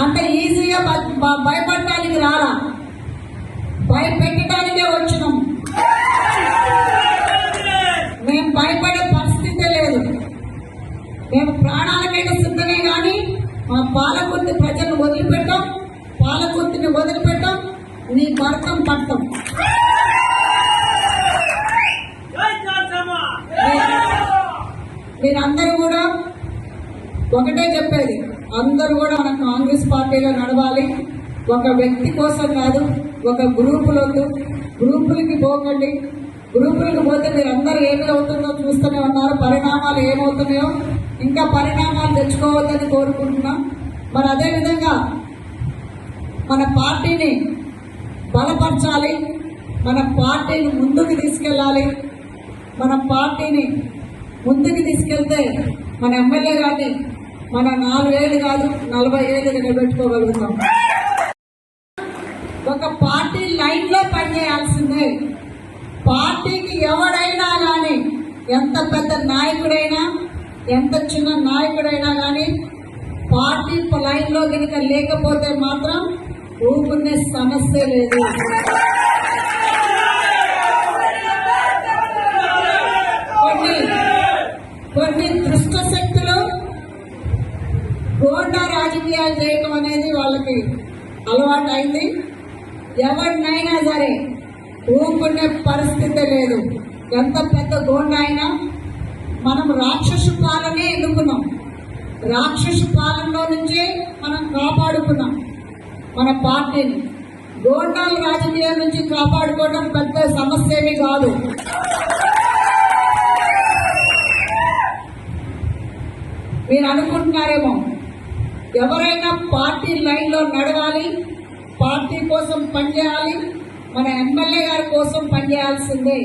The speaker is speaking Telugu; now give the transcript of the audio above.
అంత ఈజీగా భయపడటానికి రాలా, భయపెట్టడానికే వచ్చినాం. మేము భయపడే పరిస్థితే లేదు. మేము ప్రాణాలకైనా సిద్ధమే, కానీ మా పాలకుర్తి ప్రజలను వదిలిపెట్టాం, పాలకుర్తిని వదిలిపెట్టాం, నీ భర్తం పడతాం. మీరందరూ కూడా ఒకటే చెప్పేది, అందరూ కూడా మన కాంగ్రెస్ పార్టీలో నడవాలి. ఒక వ్యక్తి కోసం కాదు, ఒక గ్రూపులొద్దు, గ్రూపులకి పోకండి. గ్రూపులకు పోతే మీరు అందరూ ఏమి అవుతుందో చూస్తూనే ఉన్నారు. పరిణామాలు ఏమవుతున్నాయో ఇంకా పరిణామాలు తెచ్చుకోవద్దని కోరుకుంటున్నాం. మరి అదేవిధంగా మన పార్టీని బలపరచాలి, మన పార్టీని ముందుకు తీసుకెళ్ళాలి. మన పార్టీని ముందుకు తీసుకెళ్తే మన ఎమ్మెల్యే గారిని మన 4 ఏళ్ళు కాదు 40 ఏళ్ళు నిలబెట్టుకోగలుగుతాం. ఒక పార్టీ లైన్లో పనిచేయాల్సిందే. పార్టీకి ఎవడైనా కానీ, ఎంత పెద్ద నాయకుడైనా ఎంత చిన్న నాయకుడైనా కానీ, పార్టీ లైన్లో కనుక లేకపోతే మాత్రం ఊరుకునే సమస్య లేదు. కొన్ని దుష్ట శక్తులు గోండా రాజకీయాలు చేయటం అనేది వాళ్ళకి అలవాటు అయింది. ఎవరినైనా సరే ఊరుకునే పరిస్థితి లేదు. ఎంత పెద్ద గోండా అయినా మనం రాక్షసు పాలనే ఎన్నుకున్నాం. రాక్షసు పాలనలో నుంచే మనం కాపాడుకున్నాం మన పార్టీని. గోండాల రాజకీయాల నుంచి కాపాడుకోవడం పెద్ద సమస్య ఏమీ కాదు. మీరు అనుకుంటున్నారేమో, ఎవరైనా పార్టీ లైన్లో నడవాలి, పార్టీ కోసం పనిచేయాలి, మన ఎమ్మెల్యే గారి కోసం పనిచేయాల్సిందే.